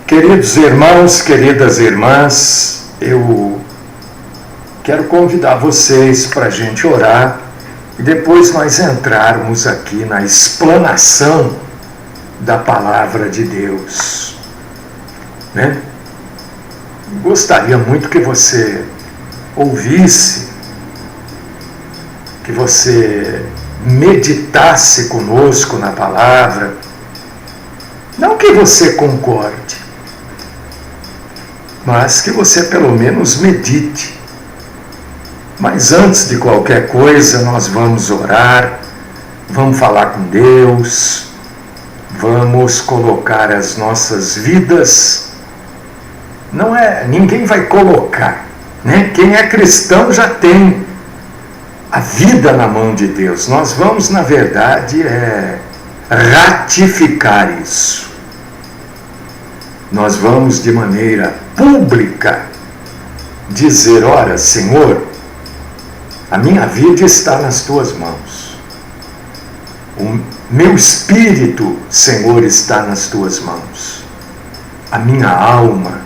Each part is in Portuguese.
Queridos irmãos, queridas irmãs, eu quero convidar vocês para a gente orar e depois nós entrarmos aqui na explanação da palavra de Deus, né? Gostaria muito que você ouvisse, que você meditasse conosco na palavra, não que você concorde, mas que você pelo menos medite. Mas antes de qualquer coisa, nós vamos orar, vamos falar com Deus, vamos colocar as nossas vidas. Ninguém vai colocar, né? Quem é cristão já tem a vida na mão de Deus. Nós vamos, na verdade, ratificar isso. Nós vamos de maneira pública dizer: ora, Senhor, a minha vida está nas tuas mãos. O meu espírito, Senhor, está nas tuas mãos. A minha alma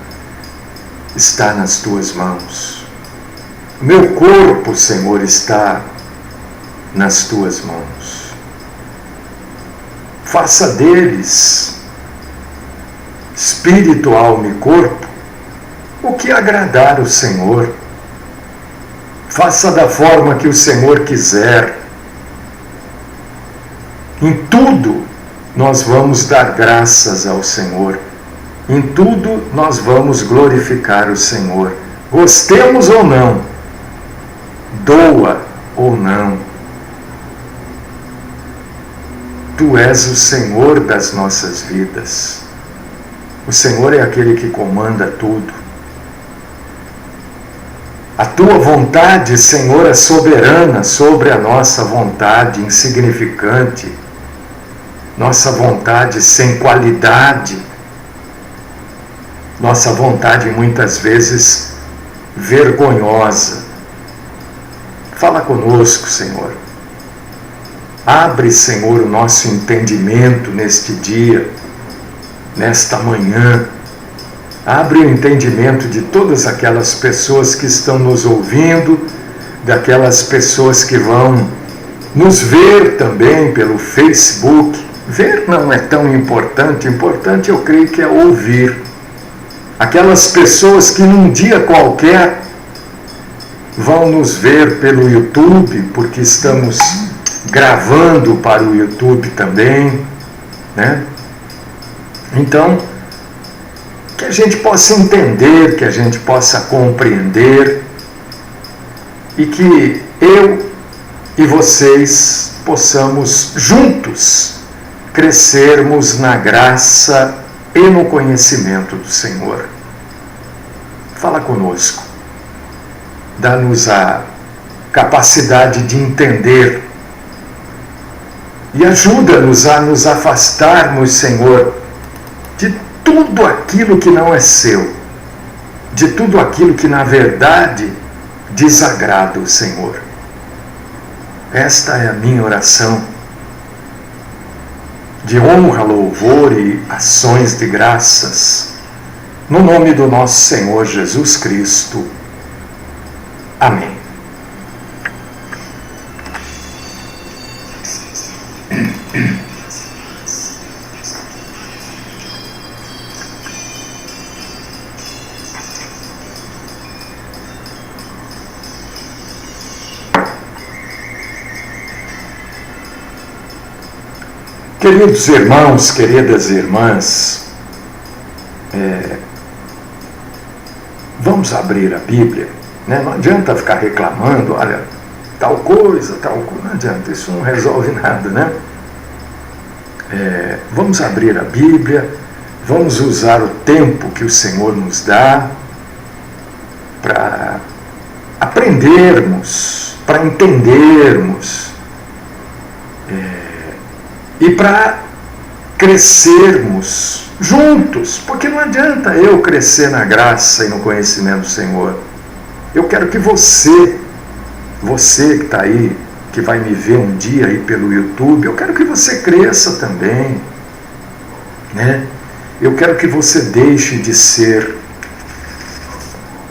está nas tuas mãos. O meu corpo, Senhor, está nas tuas mãos. Faça deles, espírito, alma e corpo, o que agradar o Senhor. Faça da forma que o Senhor quiser. Em tudo nós vamos dar graças ao Senhor. Em tudo nós vamos glorificar o Senhor. Gostemos ou não, doa ou não, Tu és o Senhor das nossas vidas. O Senhor é aquele que comanda tudo. A Tua vontade, Senhor, é soberana sobre a nossa vontade insignificante, nossa vontade sem qualidade, nossa vontade muitas vezes vergonhosa. Fala conosco, Senhor. Abre, Senhor, o nosso entendimento neste dia, nesta manhã. Abre o entendimento de todas aquelas pessoas que estão nos ouvindo, daquelas pessoas que vão nos ver também pelo Facebook. Ver não é tão importante, importante eu creio que é ouvir. Aquelas pessoas que num dia qualquer vão nos ver pelo YouTube, porque estamos gravando para o YouTube também, né? Então, que a gente possa entender, que a gente possa compreender e que eu e vocês possamos juntos crescermos na graça e no conhecimento do Senhor. Fala conosco. Dá-nos a capacidade de entender e ajuda-nos a nos afastarmos, Senhor, de tudo aquilo que não é seu, de tudo aquilo que na verdade desagrada o Senhor. Esta é a minha oração de honra, louvor e ações de graças, no nome do nosso Senhor Jesus Cristo. Amém. Queridos irmãos, queridas irmãs, vamos abrir a Bíblia, né? Não adianta ficar reclamando, olha, tal coisa, não adianta, isso não resolve nada, né? Vamos abrir a Bíblia, vamos usar o tempo que o Senhor nos dá para aprendermos, para entendermos, e para crescermos juntos, porque não adianta eu crescer na graça e no conhecimento do Senhor. Eu quero que você que está aí, que vai me ver um dia aí pelo YouTube, eu quero que você cresça também, né? Eu quero que você deixe de ser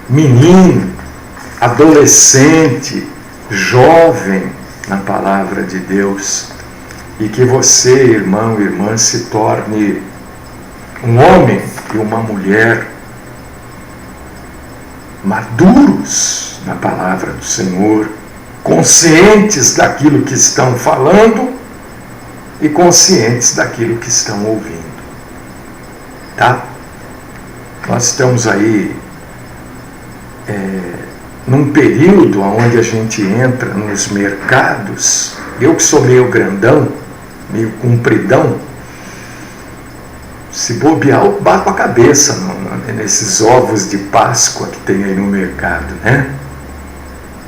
menino, adolescente, jovem na palavra de Deus, e que você, irmão e irmã, se torne um homem e uma mulher maduros na palavra do Senhor, conscientes daquilo que estão falando e conscientes daquilo que estão ouvindo. Tá? Nós estamos aí num período onde a gente entra nos mercados. Eu que sou meio grandão, meio compridão, se bobear, eu bato a cabeça nesses ovos de Páscoa que tem aí no mercado, né?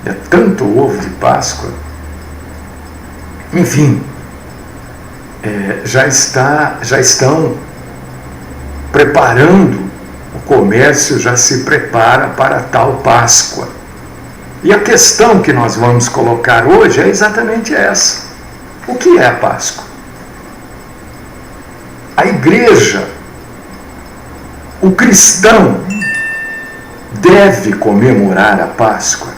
É tanto ovo de Páscoa. Enfim, já estão preparando, o comércio já se prepara para tal Páscoa. E a questão que nós vamos colocar hoje é exatamente essa. O que é a Páscoa? A igreja, o cristão, deve comemorar a Páscoa?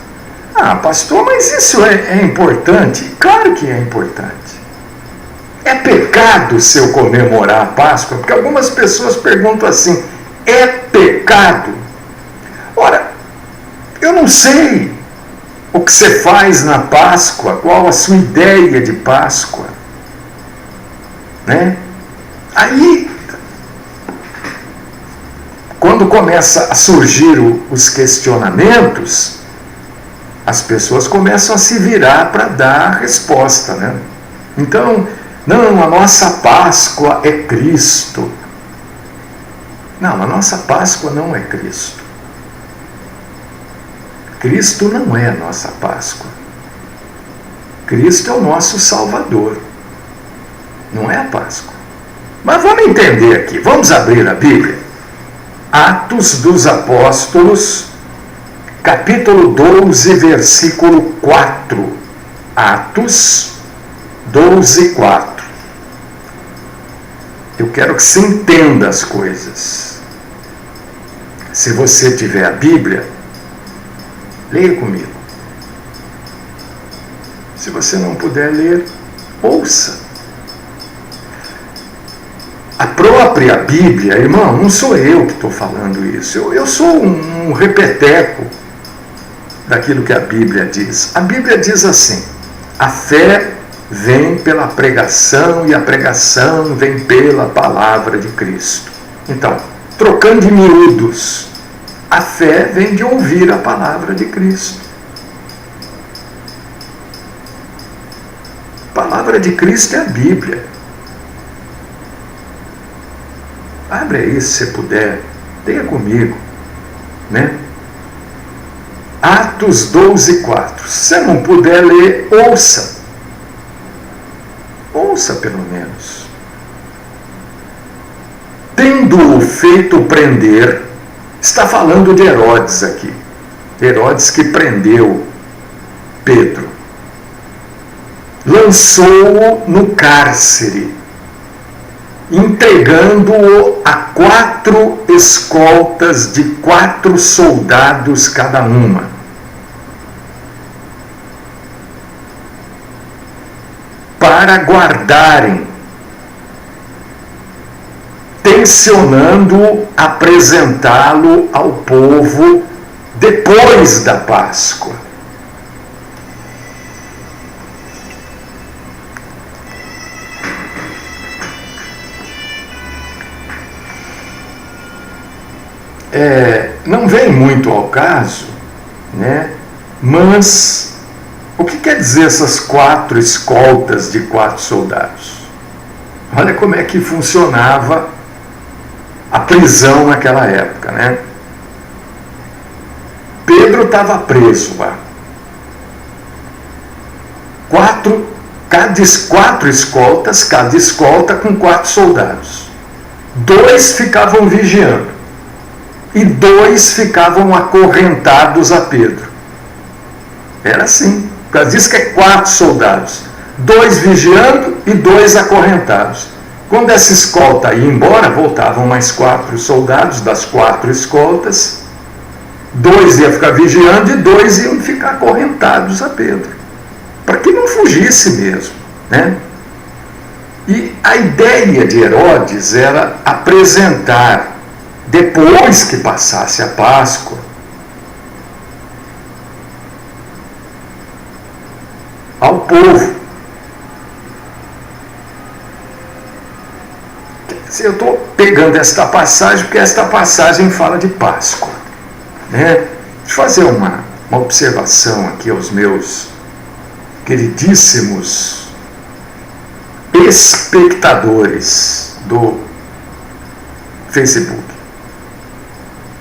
Ah, pastor, mas isso é importante? Claro que é importante. É pecado se eu comemorar a Páscoa? Porque algumas pessoas perguntam assim, é pecado? Ora, eu não sei o que você faz na Páscoa, qual a sua ideia de Páscoa, né? Aí, quando começa a surgir os questionamentos, as pessoas começam a se virar para dar a resposta, né? Então, não, a nossa Páscoa é Cristo. Não, a nossa Páscoa não é Cristo. Cristo não é a nossa Páscoa. Cristo é o nosso Salvador. Não é a Páscoa. Mas vamos entender aqui. Vamos abrir a Bíblia. Atos dos Apóstolos, capítulo 12, versículo 4. Atos 12, 4. Eu quero que você entenda as coisas. Se você tiver a Bíblia, leia comigo. Se você não puder ler, ouça. A própria Bíblia, irmão, não sou eu que estou falando isso. Eu sou um repeteco daquilo que a Bíblia diz. A Bíblia diz assim: a fé vem pela pregação e a pregação vem pela palavra de Cristo. Então, trocando em miúdos, a fé vem de ouvir a palavra de Cristo. A palavra de Cristo é a Bíblia. Abre aí se você puder, leia comigo, né? Atos 12, 4. Se você não puder ler, ouça. Ouça pelo menos. Tendo-o feito prender, está falando de Herodes aqui. Herodes que prendeu Pedro. Lançou-o no cárcere, entregando-o a 4 escoltas de 4 soldados cada uma. Para guardarem, tencionando apresentá-lo ao povo depois da Páscoa. Não vem muito ao caso, né? Mas o que quer dizer essas 4 escoltas de 4 soldados? Olha como é que funcionava a prisão naquela época, né? Pedro estava preso lá. 4 escoltas, cada escolta com 4 soldados. 2 ficavam vigiando. E 2 ficavam acorrentados a Pedro. Era assim. Diz que é 4 soldados. 2 vigiando e 2 acorrentados. Quando essa escolta ia embora, voltavam mais 4 soldados das 4 escoltas. 2 iam ficar vigiando e 2 iam ficar acorrentados a Pedro, para que não fugisse mesmo, né? E a ideia de Herodes era apresentar, depois que passasse a Páscoa, ao povo. Eu estou pegando esta passagem porque esta passagem fala de Páscoa, né? Deixa eu fazer uma observação aqui aos meus queridíssimos espectadores do Facebook.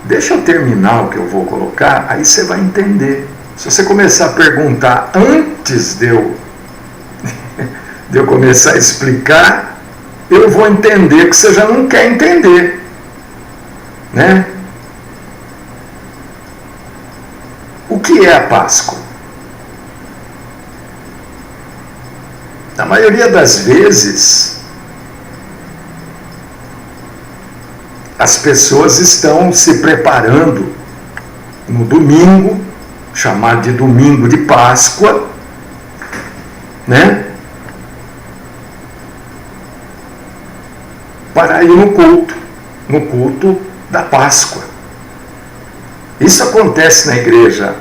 Deixa eu terminar o que eu vou colocar, aí você vai entender. Se você começar a perguntar antes de eu começar a explicar, eu vou entender que você já não quer entender, né? O que é a Páscoa? Na maioria das vezes, as pessoas estão se preparando no domingo, chamado de domingo de Páscoa, né? Para ir no culto da Páscoa. Isso acontece na igreja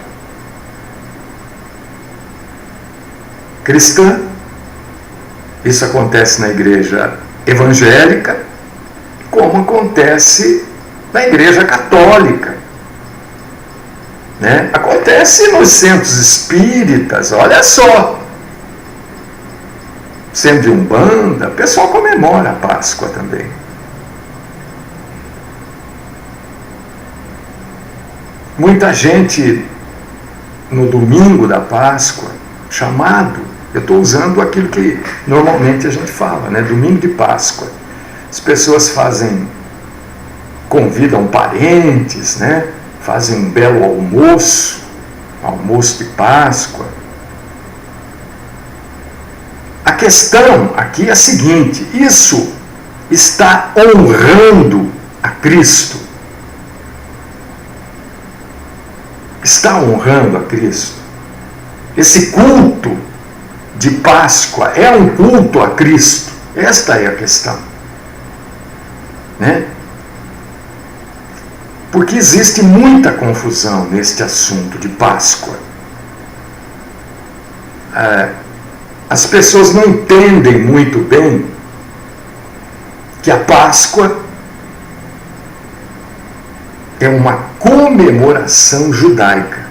cristã, isso acontece na igreja evangélica, como acontece na igreja católica, né? Acontece nos centros espíritas, olha só. Centro de Umbanda, o pessoal comemora a Páscoa também. Muita gente no domingo da Páscoa, chamado, eu estou usando aquilo que normalmente a gente fala, né? Domingo de Páscoa. As pessoas convidam parentes, né? Fazem um belo almoço de Páscoa. A questão aqui é a seguinte: isso está honrando a Cristo? Está honrando a Cristo? Esse culto de Páscoa é um culto a Cristo? Esta é a questão, né? Porque existe muita confusão neste assunto de Páscoa. As pessoas não entendem muito bem que a Páscoa é uma comemoração judaica.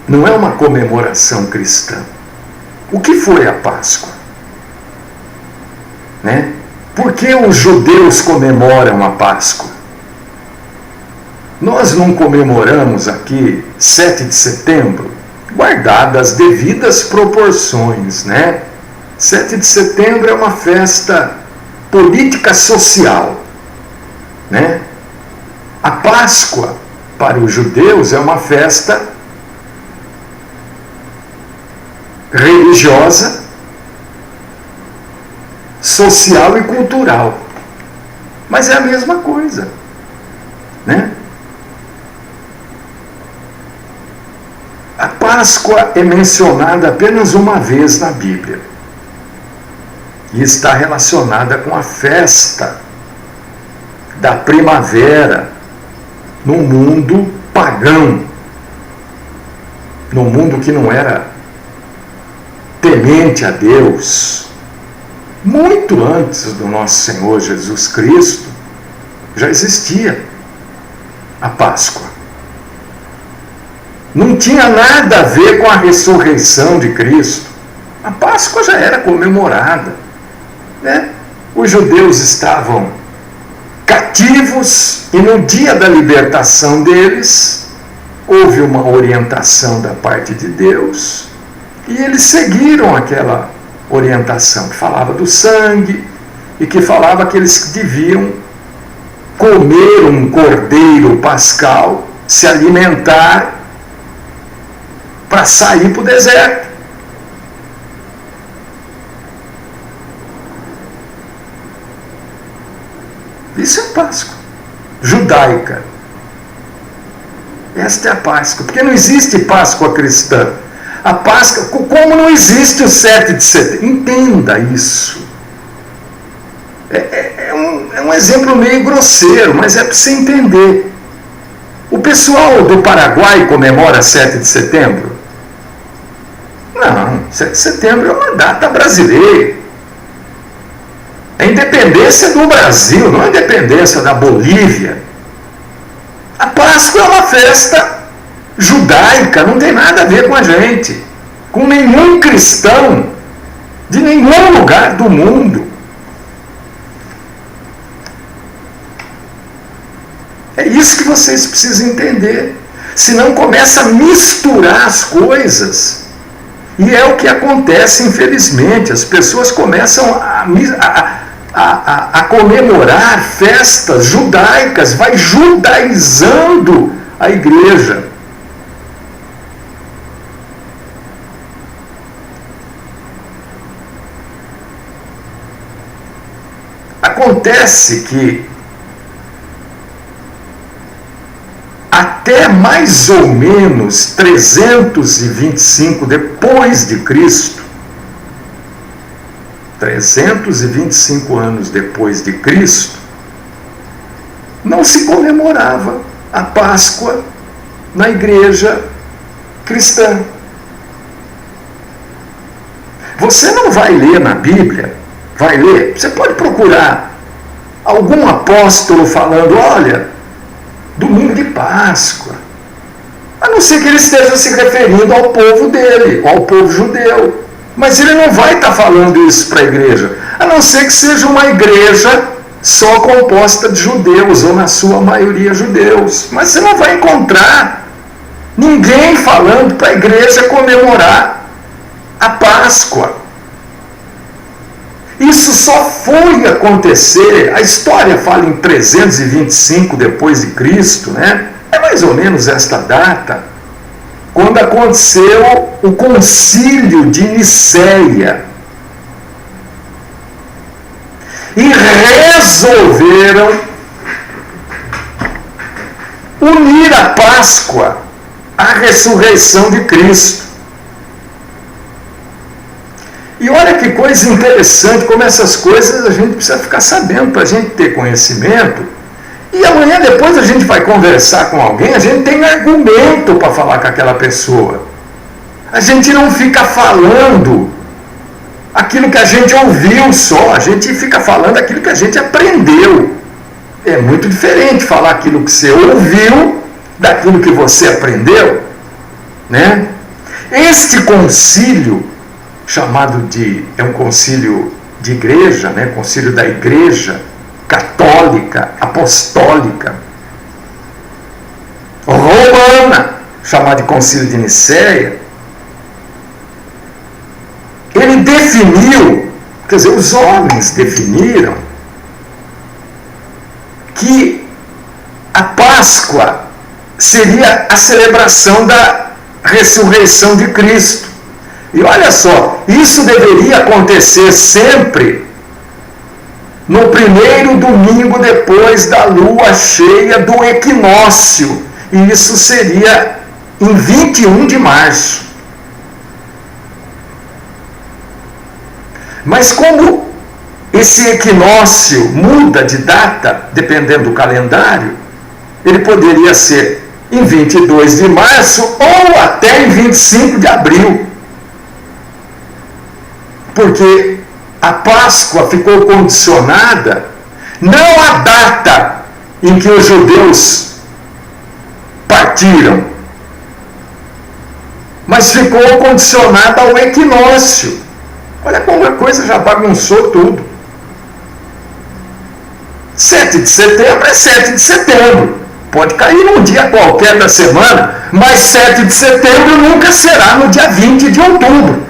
Não é uma comemoração cristã. O que foi a Páscoa? Né? Por que os judeus comemoram a Páscoa? Nós não comemoramos aqui 7 de setembro, guardadas as devidas proporções, né? 7 de setembro é uma festa política social, né? A Páscoa, para os judeus, é uma festa religiosa, social e cultural. Mas é a mesma coisa, né? A Páscoa é mencionada apenas uma vez na Bíblia e está relacionada com a festa da primavera no mundo pagão, no mundo que não era temente a Deus. Muito antes do nosso Senhor Jesus Cristo já existia a Páscoa. Não tinha nada a ver com a ressurreição de Cristo. A Páscoa já era comemorada, né? Os judeus estavam cativos e no dia da libertação deles houve uma orientação da parte de Deus e eles seguiram aquela orientação que falava do sangue e que falava que eles deviam comer um cordeiro pascal, se alimentar para sair para o deserto. Isso é Páscoa judaica. Esta é a Páscoa, porque não existe Páscoa cristã. A Páscoa, como não existe o 7 de setembro. Entenda isso. É um exemplo meio grosseiro, mas é para você entender. O pessoal do Paraguai comemora 7 de setembro? Não, 7 de setembro é uma data brasileira. É a independência do Brasil, não é a independência da Bolívia. A Páscoa é uma festa judaica, não tem nada a ver com a gente, com nenhum cristão de nenhum lugar do mundo. É isso que vocês precisam entender. Senão começa a misturar as coisas. E é o que acontece, infelizmente. As pessoas começam a comemorar festas judaicas, vai judaizando a igreja. Acontece que até mais ou menos 325 depois de Cristo, 325 anos depois de Cristo, não se comemorava a Páscoa na igreja cristã. Você não vai ler na Bíblia, vai ler, você pode procurar algum apóstolo falando, olha, domingo de Páscoa, a não ser que ele esteja se referindo ao povo dele, ao povo judeu. Mas ele não vai estar falando isso para a igreja, a não ser que seja uma igreja só composta de judeus, ou na sua maioria judeus. Mas você não vai encontrar ninguém falando para a igreja comemorar a Páscoa. Isso só foi acontecer, a história fala em 325 depois de Cristo, né? É mais ou menos esta data, quando aconteceu o concílio de Nicéia. E resolveram unir a Páscoa à ressurreição de Cristo. E olha que coisa interessante, como essas coisas a gente precisa ficar sabendo para a gente ter conhecimento. E amanhã depois a gente vai conversar com alguém, a gente tem argumento para falar com aquela pessoa. A gente não fica falando aquilo que a gente ouviu só, a gente fica falando aquilo que a gente aprendeu. É muito diferente falar aquilo que você ouviu daquilo que você aprendeu, né? Este concílio, chamado é um concílio de igreja, né? Concílio da igreja católica, apostólica, romana, chamado de concílio de Nicéia, ele definiu, quer dizer, os homens definiram que a Páscoa seria a celebração da ressurreição de Cristo. E olha só, isso deveria acontecer sempre no primeiro domingo depois da lua cheia do equinócio. E isso seria em 21 de março. Mas como esse equinócio muda de data, dependendo do calendário, ele poderia ser em 22 de março ou até em 25 de abril. Porque a Páscoa ficou condicionada não à data em que os judeus partiram, mas ficou condicionada ao equinócio. Olha como a coisa já bagunçou tudo. 7 de setembro é 7 de setembro. Pode cair num dia qualquer da semana, mas 7 de setembro nunca será no dia 20 de outubro.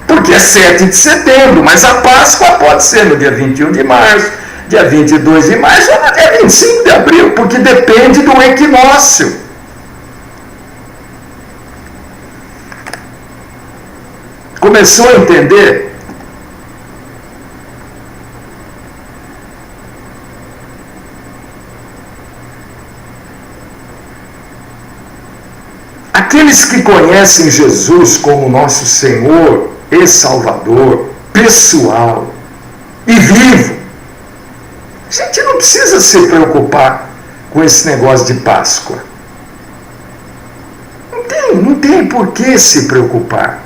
Porque é 7 de setembro, mas a Páscoa pode ser no dia 21 de março, dia 22 de março ou no dia 25 de abril, porque depende do equinócio. Começou a entender? aqueles que conhecem Jesus como nosso Senhor e Salvador, pessoal e vivo, a gente não precisa se preocupar com esse negócio de Páscoa. Não tem por que se preocupar.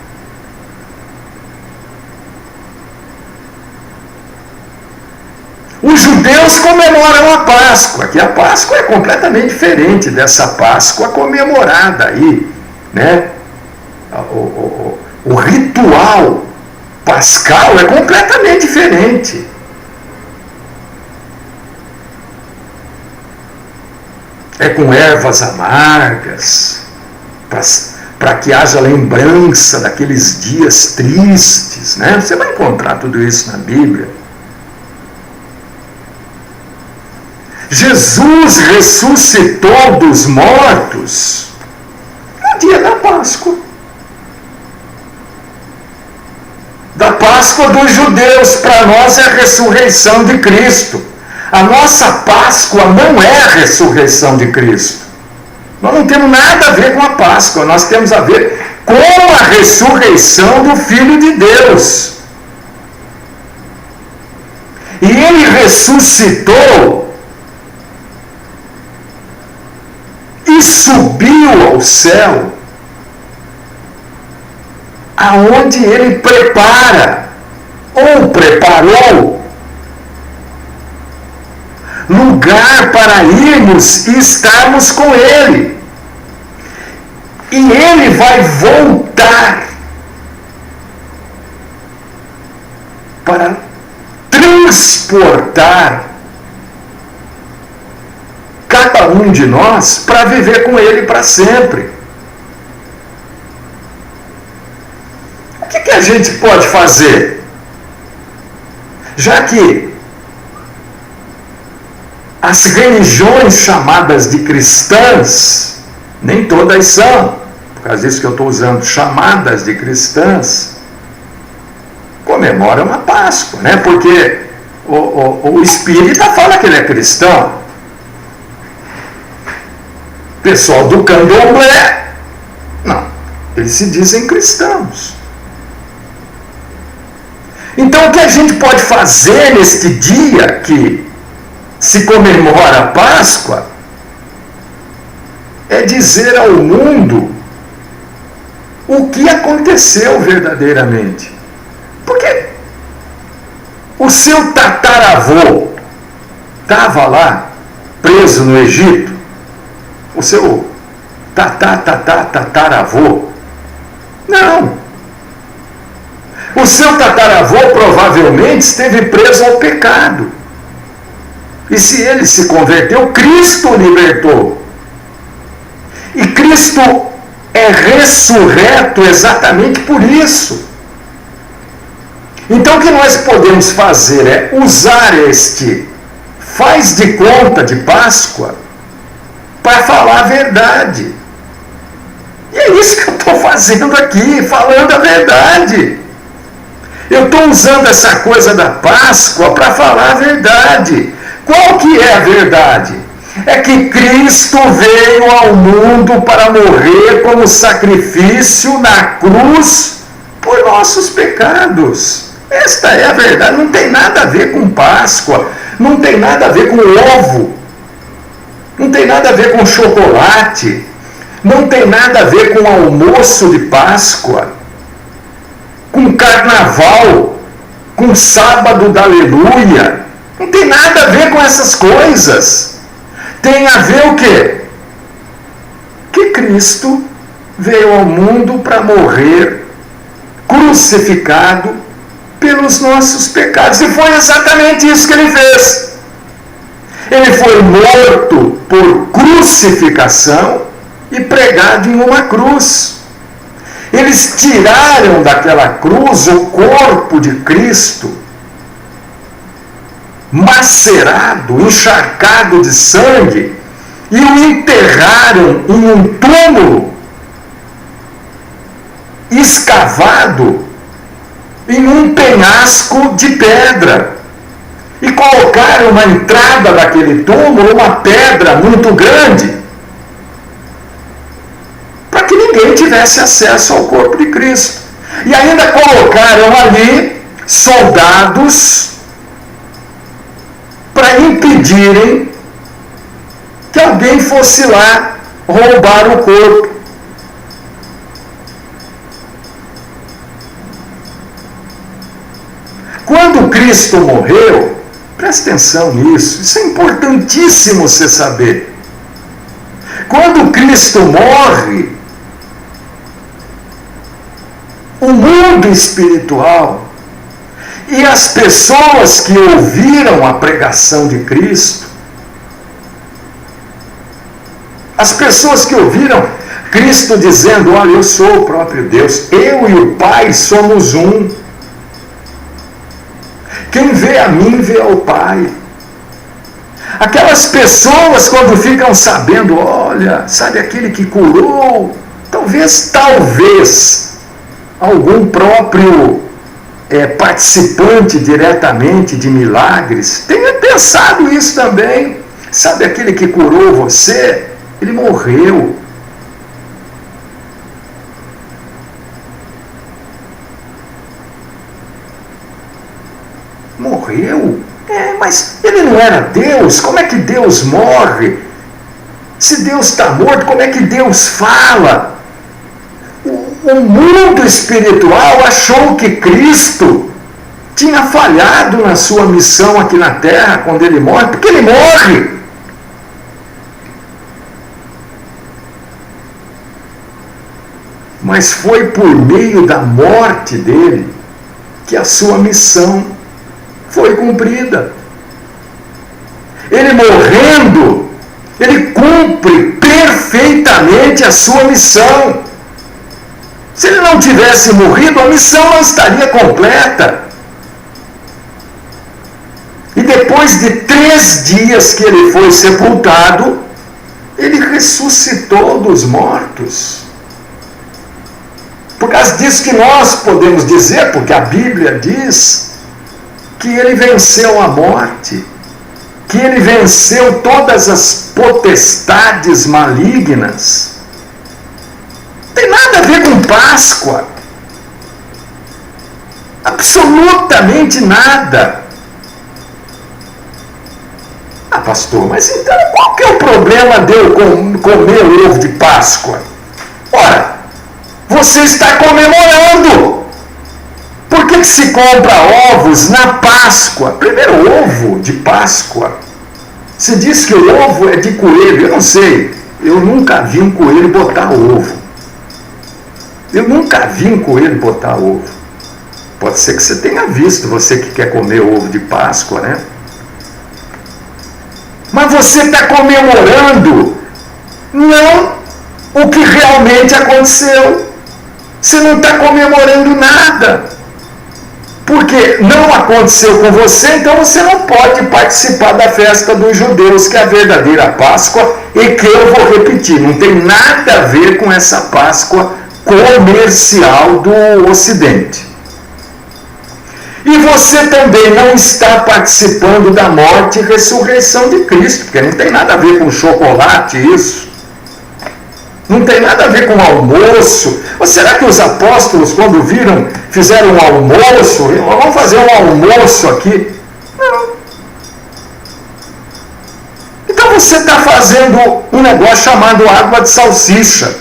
Os judeus comemoram a Páscoa, que a Páscoa é completamente diferente dessa Páscoa comemorada aí, né? O ritual pascal é completamente diferente. É com ervas amargas, para que haja lembrança daqueles dias tristes, né? Você vai encontrar tudo isso na Bíblia. Jesus ressuscitou dos mortos no dia da Páscoa. Da Páscoa dos judeus, para nós é a ressurreição de Cristo. A nossa Páscoa não é a ressurreição de Cristo. Nós não temos nada a ver com a Páscoa, nós temos a ver com a ressurreição do Filho de Deus. E ele ressuscitou e subiu ao céu, aonde ele prepara, ou preparou, lugar para irmos e estarmos com ele. E ele vai voltar para transportar cada um de nós para viver com ele para sempre. O que a gente pode fazer? Já que as religiões chamadas de cristãs, nem todas são, por causa disso que eu estou usando, chamadas de cristãs, comemoram a Páscoa, né? Porque o espírita fala que ele é cristão. O pessoal do candomblé, não, eles se dizem cristãos. Então o que a gente pode fazer neste dia que se comemora a Páscoa é dizer ao mundo o que aconteceu verdadeiramente. Porque o seu tataravô estava lá, preso no Egito, o seu tataravô. Não. O seu tataravô provavelmente esteve preso ao pecado. E se ele se converteu, Cristo o libertou. E Cristo é ressurreto exatamente por isso. Então o que nós podemos fazer é usar este faz de conta de Páscoa para falar a verdade. E é isso que eu estou fazendo aqui, falando a verdade. Eu estou usando essa coisa da Páscoa para falar a verdade. Qual que é a verdade? É que Cristo veio ao mundo para morrer como sacrifício na cruz por nossos pecados. Esta é a verdade. Não tem nada a ver com Páscoa, não tem nada a ver com ovo, não tem nada a ver com chocolate, não tem nada a ver com almoço de Páscoa, com carnaval, com sábado da aleluia. Não tem nada a ver com essas coisas. Tem a ver o quê? Que Cristo veio ao mundo para morrer crucificado pelos nossos pecados. E foi exatamente isso que ele fez. Ele foi morto por crucificação e pregado em uma cruz. Eles tiraram daquela cruz o corpo de Cristo, macerado, encharcado de sangue, e o enterraram em um túmulo escavado em um penhasco de pedra. E colocaram na entrada daquele túmulo uma pedra muito grande, para que ninguém ninguém tivesse acesso ao corpo de Cristo. E ainda colocaram ali soldados para impedirem que alguém fosse lá roubar o corpo. Quando Cristo morreu, presta atenção nisso, isso é importantíssimo você saber. Quando Cristo morre, o mundo espiritual e as pessoas que ouviram a pregação de Cristo, as pessoas que ouviram Cristo dizendo: olha, eu sou o próprio Deus, eu e o Pai somos um. Quem vê a mim, vê ao Pai. Aquelas pessoas, quando ficam sabendo, olha, sabe aquele que curou, talvez algum próprio participante diretamente de milagres tenha pensado isso também. Sabe aquele que curou você? Ele morreu. Morreu? Mas ele não era Deus? Como é que Deus morre? Se Deus está morto, como é que Deus fala? O mundo espiritual achou que Cristo tinha falhado na sua missão aqui na Terra quando ele morre, porque ele morre. Mas foi por meio da morte dele que a sua missão foi cumprida. Ele morrendo, ele cumpre perfeitamente a sua missão. Se ele não tivesse morrido, a missão não estaria completa. E depois de 3 dias que ele foi sepultado, ele ressuscitou dos mortos. Por causa disso que nós podemos dizer, porque a Bíblia diz que ele venceu a morte, que ele venceu todas as potestades malignas. Não tem nada a ver com Páscoa. Absolutamente nada. Ah, pastor, mas então qual que é o problema de eu comer o ovo de Páscoa? Ora, você está comemorando. Por que se compra ovos na Páscoa? Primeiro, ovo de Páscoa. Se diz que o ovo é de coelho. Eu não sei. Eu nunca vi um coelho botar ovo. Eu nunca vi um coelho botar ovo. Pode ser que você tenha visto, você que quer comer ovo de Páscoa, né? Mas você está comemorando não o que realmente aconteceu. Você não está comemorando nada. Porque não aconteceu com você, então você não pode participar da festa dos judeus, que é a verdadeira Páscoa, e que eu vou repetir, não tem nada a ver com essa Páscoa comercial do Ocidente. E você também não está participando da morte e ressurreição de Cristo, porque não tem nada a ver com chocolate isso. Não tem nada a ver com almoço. Ou será que os apóstolos, quando fizeram um almoço, vamos fazer um almoço aqui? Não. Então você está fazendo um negócio chamado água de salsicha.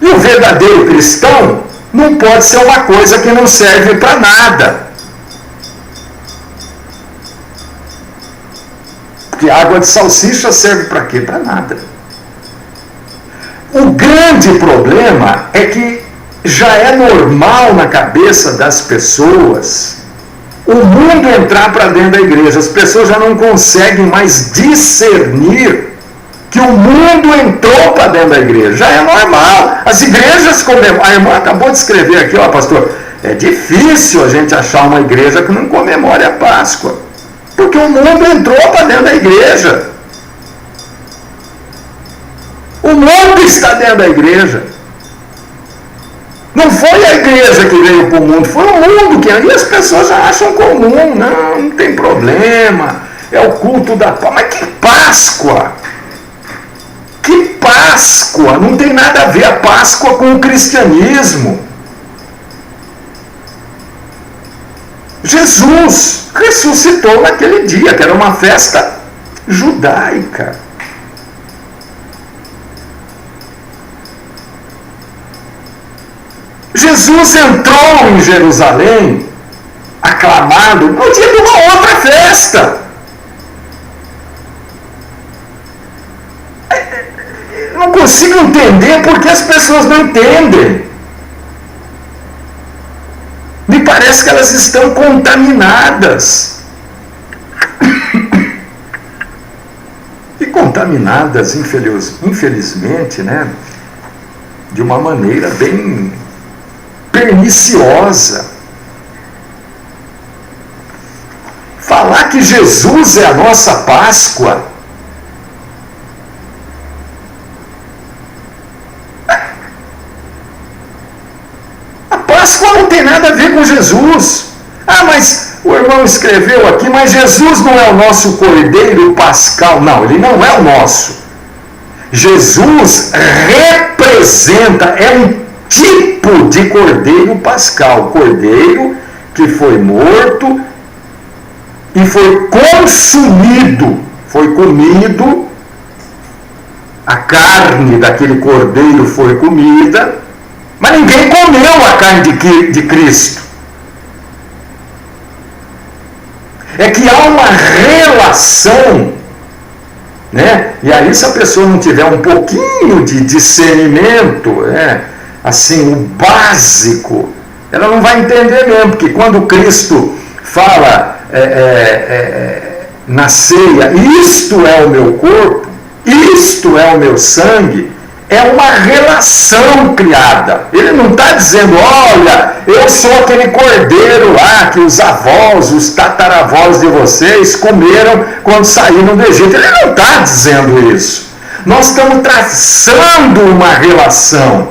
E o verdadeiro cristão não pode ser uma coisa que não serve para nada. Porque água de salsicha serve para quê? Para nada. O grande problema é que já é normal na cabeça das pessoas o mundo entrar para dentro da igreja. As pessoas já não conseguem mais discernir que o mundo entrou para dentro da igreja. Já é normal. As igrejas comemoram. A irmã acabou de escrever aqui, ó, pastor, é difícil a gente achar uma igreja que não comemore a Páscoa. Porque o mundo entrou para dentro da igreja. O mundo está dentro da igreja. Não foi a igreja que veio para o mundo, foi o mundo que... E as pessoas já acham comum, não tem problema, é o culto da Páscoa. Mas que Páscoa? Que Páscoa? Páscoa, não tem nada a ver a Páscoa com o cristianismo. Jesus ressuscitou naquele dia, que era uma festa judaica. Jesus entrou em Jerusalém, aclamado, no dia de uma outra festa. Não consigo entender porque as pessoas não entendem. Me parece que elas estão contaminadas. E contaminadas, infelizmente, né, de uma maneira bem perniciosa. Falar que Jesus é a nossa Páscoa. A Páscoa não tem nada a ver com Jesus. Ah, mas o irmão escreveu aqui, mas Jesus não é o nosso cordeiro pascal. Não, ele não é o nosso. Jesus representa, é um tipo de cordeiro pascal, cordeiro que foi morto e foi consumido, foi comido, a carne daquele cordeiro foi comida, mas ninguém comeu a carne de Cristo. É que há uma relação, né? E aí, se a pessoa não tiver um pouquinho de discernimento, assim, o básico, ela não vai entender mesmo, porque quando Cristo fala na ceia, isto é o meu corpo, isto é o meu sangue, é uma relação criada. Ele não está dizendo, olha, eu sou aquele cordeiro lá que os avós, os tataravós de vocês comeram quando saíram do Egito. Ele não está dizendo isso. Nós estamos traçando uma relação.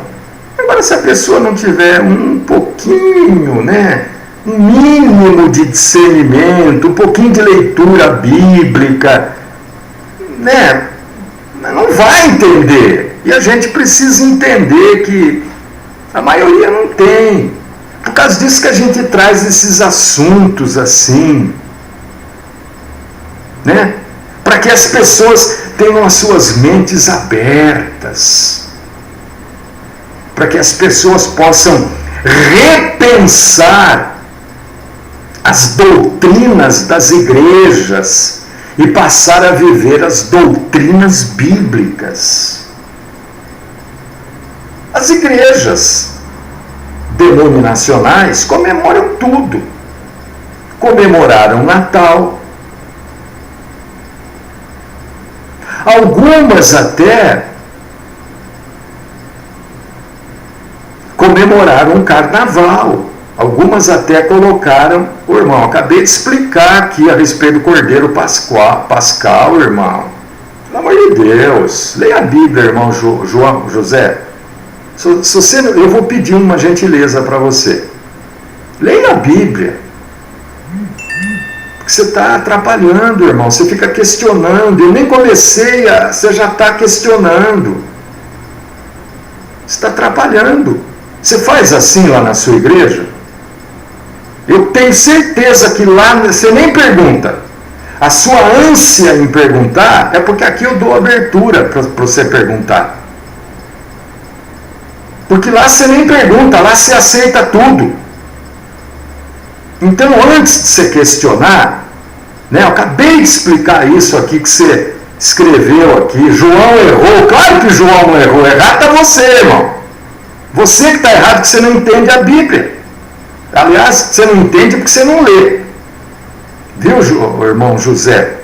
Agora, se a pessoa não tiver um pouquinho, né, um mínimo de discernimento, um pouquinho de leitura bíblica, né, não vai entender. E a gente precisa entender que a maioria não tem. Por causa disso que a gente traz esses assuntos assim, né? Para que as pessoas tenham as suas mentes abertas. Para que as pessoas possam repensar as doutrinas das igrejas e passar a viver as doutrinas bíblicas. As igrejas denominacionais comemoram tudo. Comemoraram Natal. Algumas até comemoraram Carnaval. Algumas até colocaram, o irmão, acabei de explicar aqui a respeito do Cordeiro Pascal, irmão. Pelo amor de Deus, leia a Bíblia, irmão José. Se você, eu vou pedir uma gentileza para você. Leia a Bíblia. Porque você está atrapalhando, irmão. Você fica questionando. Eu nem comecei você já está questionando. Você está atrapalhando. Você faz assim lá na sua igreja? Eu tenho certeza que lá você nem pergunta. A sua ânsia em perguntar é porque aqui eu dou abertura para você perguntar. Porque lá você nem pergunta, lá você aceita tudo. Então, antes de você questionar, né, eu acabei de explicar isso aqui que você escreveu aqui. João errou. Claro que João não errou. Errado está você, irmão. Você que está errado, que você não entende a Bíblia. Aliás, você não entende porque você não lê. Viu, irmão José?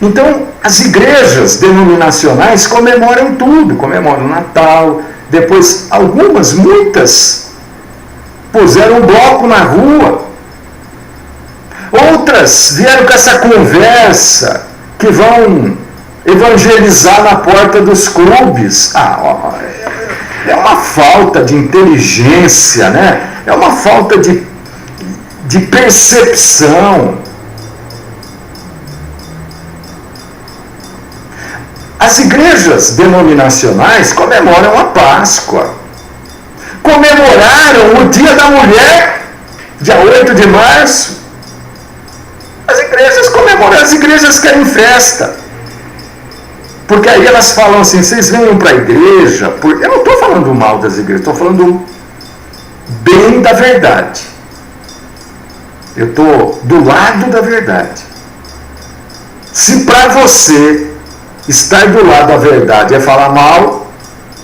Então, as igrejas denominacionais comemoram tudo. Comemoram Natal. Depois, muitas, puseram um bloco na rua. Outras vieram com essa conversa que vão evangelizar na porta dos clubes. É uma falta de inteligência, né? É uma falta de percepção. As igrejas denominacionais comemoram a Páscoa. Comemoraram o Dia da Mulher, dia 8 de março. As igrejas comemoram, as igrejas querem festa. Porque aí elas falam assim, vocês venham para a igreja. Eu não estou falando mal das igrejas, estou falando bem da verdade. Eu estou do lado da verdade. Se para você estar do lado da verdade é falar mal,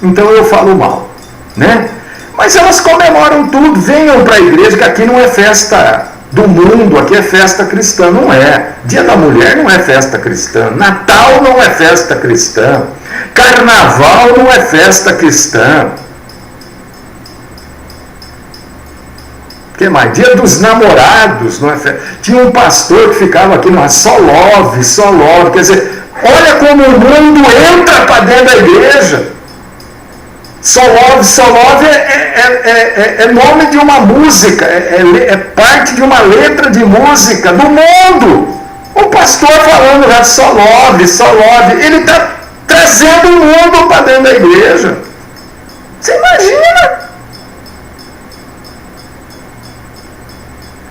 então eu falo mal, né? Mas elas comemoram tudo, venham para a igreja, que aqui não é festa do mundo, aqui é festa cristã. Não é. Dia da Mulher não é festa cristã. Natal não é festa cristã. Carnaval não é festa cristã. O que mais? Dia dos Namorados não é festa. Tinha um pastor que ficava aqui, não, só love, só love. Quer dizer, olha como o mundo entra para dentro da igreja. Só love é nome de uma música, é parte de uma letra de música do mundo. O pastor falando já só love, ele está trazendo o mundo para dentro da igreja. Você imagina?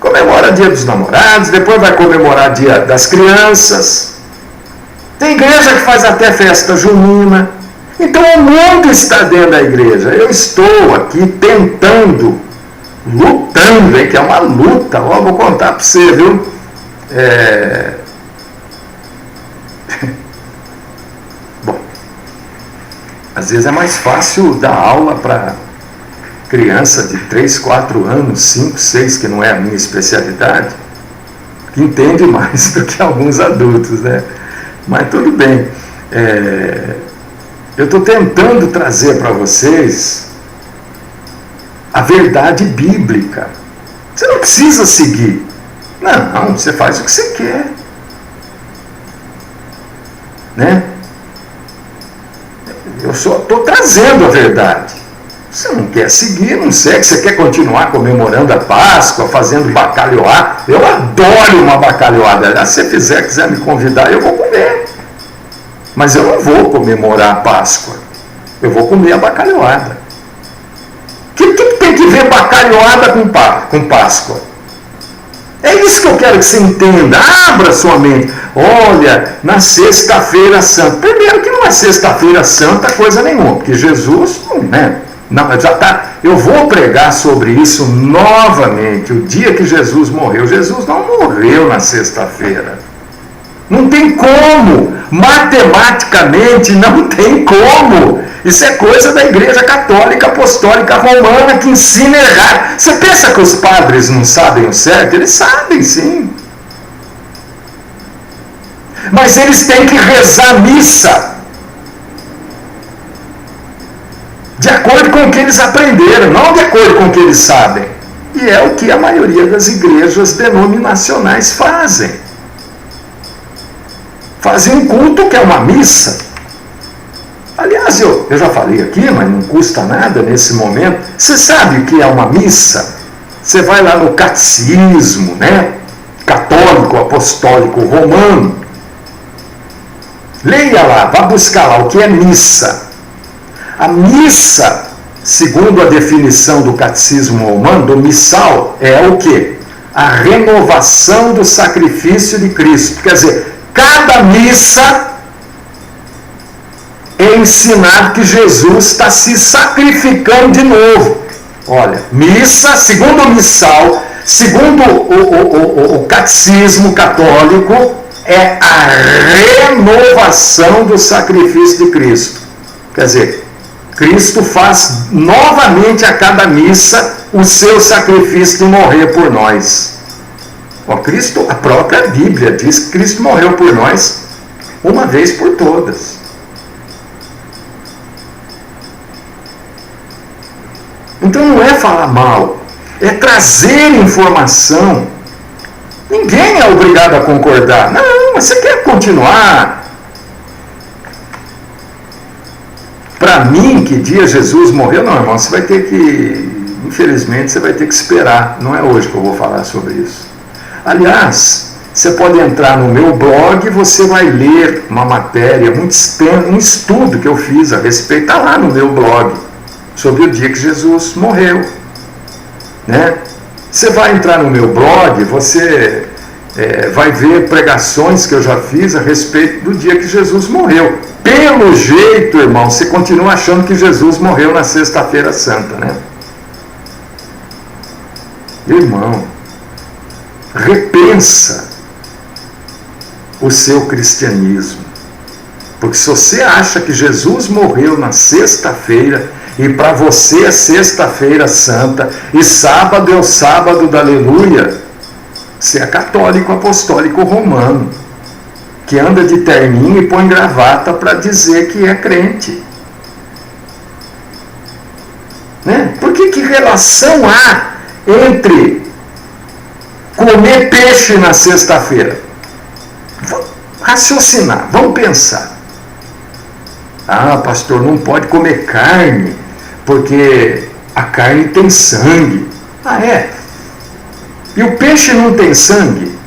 Comemora Dia dos Namorados, depois vai comemorar Dia das Crianças. Tem igreja que faz até festa junina. Então o mundo está dentro da igreja. Eu estou aqui tentando, lutando, hein, que é uma luta. Ó, vou contar para você, viu? Bom, às vezes é mais fácil dar aula para criança de 3, 4 anos, 5, 6, que não é a minha especialidade, que entende mais do que alguns adultos, né? Mas tudo bem. Eu estou tentando trazer para vocês a verdade bíblica. Você não precisa seguir. Não, você faz o que você quer. Né? Eu só estou trazendo a verdade. Você não quer seguir, não segue. Você quer continuar comemorando a Páscoa, fazendo bacalhoada. Eu adoro uma bacalhoada. Se você quiser me convidar, eu vou comer. Mas eu não vou comemorar a Páscoa. Eu vou comer a bacalhoada. O que tem que ver bacalhoada com Páscoa? É isso que eu quero que você entenda. Abra sua mente. Olha, na sexta-feira santa. Primeiro que não é sexta-feira santa coisa nenhuma, porque Jesus, né? Não, já tá. Eu vou pregar sobre isso novamente. O dia que Jesus morreu. Jesus não morreu na sexta-feira. Não tem como. Matematicamente não tem como. Isso é coisa da Igreja Católica Apostólica Romana, que ensina errado. Você pensa que os padres não sabem o certo? Eles sabem, sim. Mas eles têm que rezar a missa de acordo com o que eles aprenderam, não de acordo com o que eles sabem. E é o que a maioria das igrejas denominacionais fazem. Fazem um culto que é uma missa. Aliás, eu já falei aqui, mas não custa nada nesse momento. Você sabe o que é uma missa? Você vai lá no catecismo, né? Católico, apostólico, romano. Leia lá, vá buscar lá o que é missa. A missa, segundo a definição do catecismo romano, do missal, é o quê? A renovação do sacrifício de Cristo. Quer dizer, cada missa é ensinado que Jesus está se sacrificando de novo. Olha, missa, segundo o missal, segundo o catecismo católico, é a renovação do sacrifício de Cristo. Quer dizer, Cristo faz novamente a cada missa o seu sacrifício de morrer por nós. Cristo, a própria Bíblia diz que Cristo morreu por nós uma vez por todas. Então não é falar mal, é trazer informação. Ninguém é obrigado a concordar. Não, mas você quer continuar? Para mim, que dia Jesus morreu, não, irmão, você vai ter que, infelizmente, você vai ter que esperar. Não é hoje que eu vou falar sobre isso. Aliás, Você pode entrar no meu blog e você vai ler uma matéria, um estudo que eu fiz a respeito, está lá no meu blog, sobre o dia que Jesus morreu. Né? Você vai entrar no meu blog, você vai ver pregações que eu já fiz a respeito do dia que Jesus morreu. Pelo jeito, irmão, você continua achando que Jesus morreu na Sexta-feira Santa, né? Irmão, repensa o seu cristianismo. Porque se você acha que Jesus morreu na sexta-feira, e para você é Sexta-feira Santa, e sábado é o sábado da aleluia, você é católico apostólico romano, que anda de terninho e põe gravata para dizer que é crente. Né? Porque que relação há entre comer peixe na sexta-feira? Vamos raciocinar, vamos pensar. Ah, pastor, não pode comer carne, porque a carne tem sangue. Ah, é? E o peixe não tem sangue?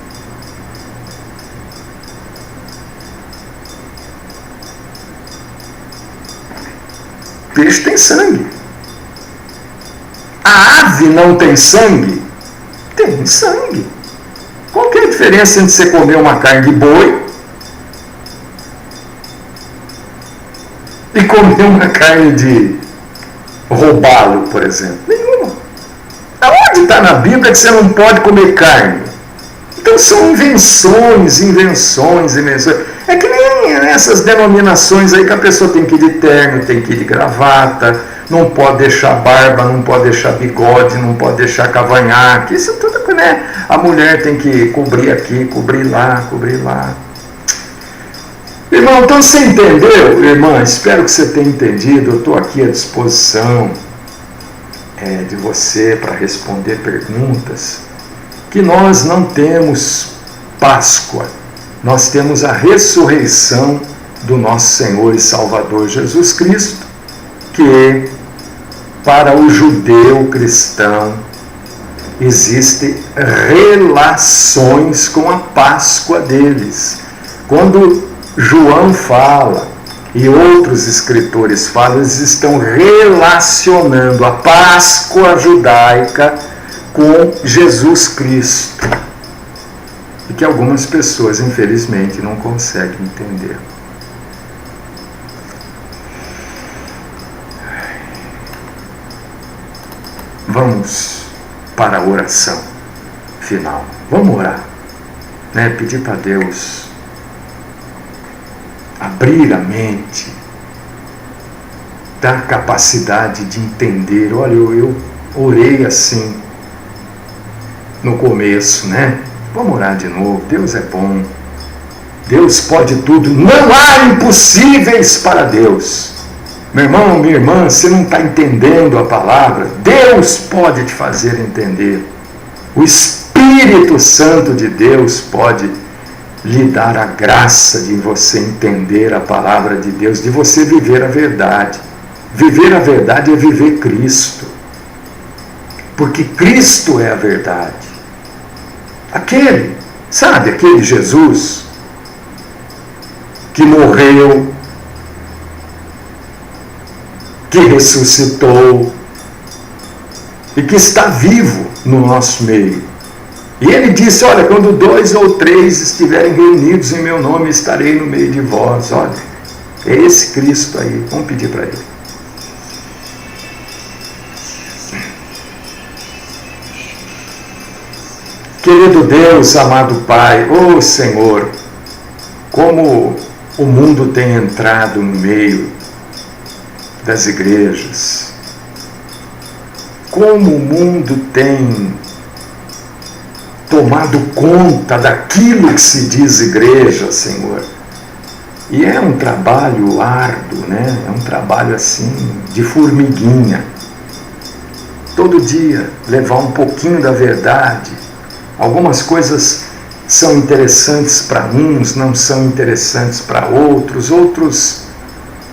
O peixe tem sangue. A ave não tem sangue? Tem sangue. Qual que é a diferença entre você comer uma carne de boi e comer uma carne de robalo, por exemplo? Nenhuma. Aonde está na Bíblia que você não pode comer carne? Então são invenções. É que nem essas denominações aí que a pessoa tem que ir de terno, tem que ir de gravata, não pode deixar barba, não pode deixar bigode, não pode deixar cavanhaque. Isso tudo, né? A mulher tem que cobrir aqui, cobrir lá. Irmão, então você entendeu, irmã? Espero que você tenha entendido. Eu estou aqui à disposição de você para responder perguntas. Que nós não temos Páscoa, nós temos a ressurreição do nosso Senhor e Salvador Jesus Cristo, que para o judeu cristão existem relações com a Páscoa deles. Quando João fala e outros escritores falam, eles estão relacionando a Páscoa judaica com Jesus Cristo. E que algumas pessoas, infelizmente, não conseguem entender. Vamos para a oração final. Vamos orar, né? Pedir para Deus abrir a mente, dar capacidade de entender. Olha, eu orei assim no começo, né? Vamos orar de novo. Deus é bom. Deus pode tudo. Não há impossíveis para Deus. Meu irmão, minha irmã, você não está entendendo a palavra? Deus pode te fazer entender. O Espírito Santo de Deus pode lhe dar a graça de você entender a palavra de Deus, de você viver a verdade. Viver a verdade é viver Cristo. Porque Cristo é a verdade. Aquele Jesus que morreu, que ressuscitou e que está vivo no nosso meio. E ele disse, olha, quando 2 ou 3 estiverem reunidos em meu nome, estarei no meio de vós. Olha, é esse Cristo aí. Vamos pedir para ele. Querido Deus, amado Pai, ô Senhor, como o mundo tem entrado no meio das igrejas, como o mundo tem tomado conta daquilo que se diz igreja, Senhor. E é um trabalho árduo, né? É um trabalho assim, de formiguinha. Todo dia levar um pouquinho da verdade. Algumas coisas são interessantes para uns, não são interessantes para outros.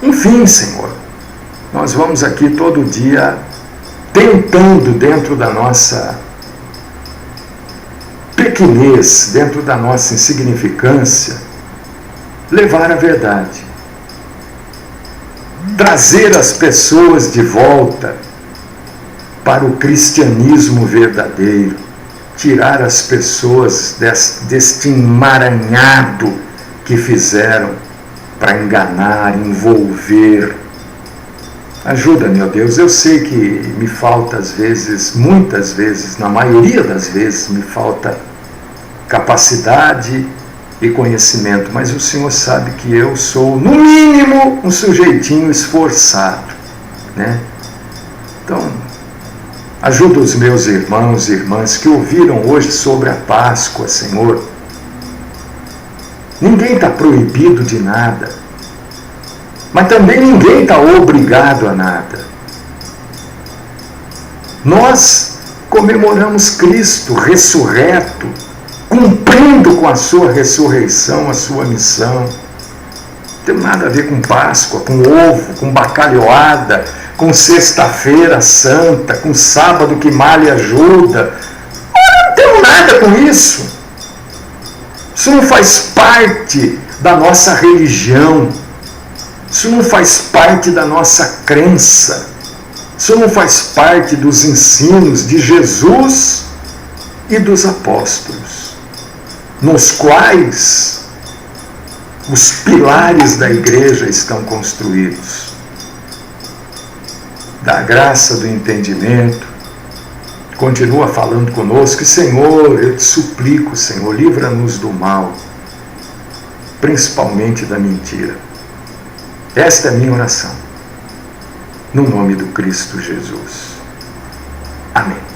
Enfim, Senhor, nós vamos aqui todo dia tentando, dentro da nossa pequenez, dentro da nossa insignificância, levar a verdade. Trazer as pessoas de volta para o cristianismo verdadeiro. Tirar as pessoas deste emaranhado que fizeram para enganar, envolver. Ajuda, meu Deus, eu sei que me falta às vezes, muitas vezes, na maioria das vezes, me falta capacidade e conhecimento, mas o Senhor sabe que eu sou, no mínimo, um sujeitinho esforçado, né? Então, ajuda os meus irmãos e irmãs que ouviram hoje sobre a Páscoa, Senhor. Ninguém está proibido de nada, mas também ninguém está obrigado a nada. Nós comemoramos Cristo ressurreto, cumprindo com a sua ressurreição, a sua missão. Não tem nada a ver com Páscoa, com ovo, com bacalhoada, com sexta-feira santa, com sábado que mal ajuda. Não tem nada com isso. Isso não faz parte da nossa religião. Isso não faz parte da nossa crença. Isso não faz parte dos ensinos de Jesus e dos apóstolos, nos quais os pilares da igreja estão construídos. Da graça do entendimento, continua falando conosco, e Senhor, eu te suplico, Senhor, livra-nos do mal, principalmente da mentira. Esta é a minha oração, no nome do Cristo Jesus. Amém.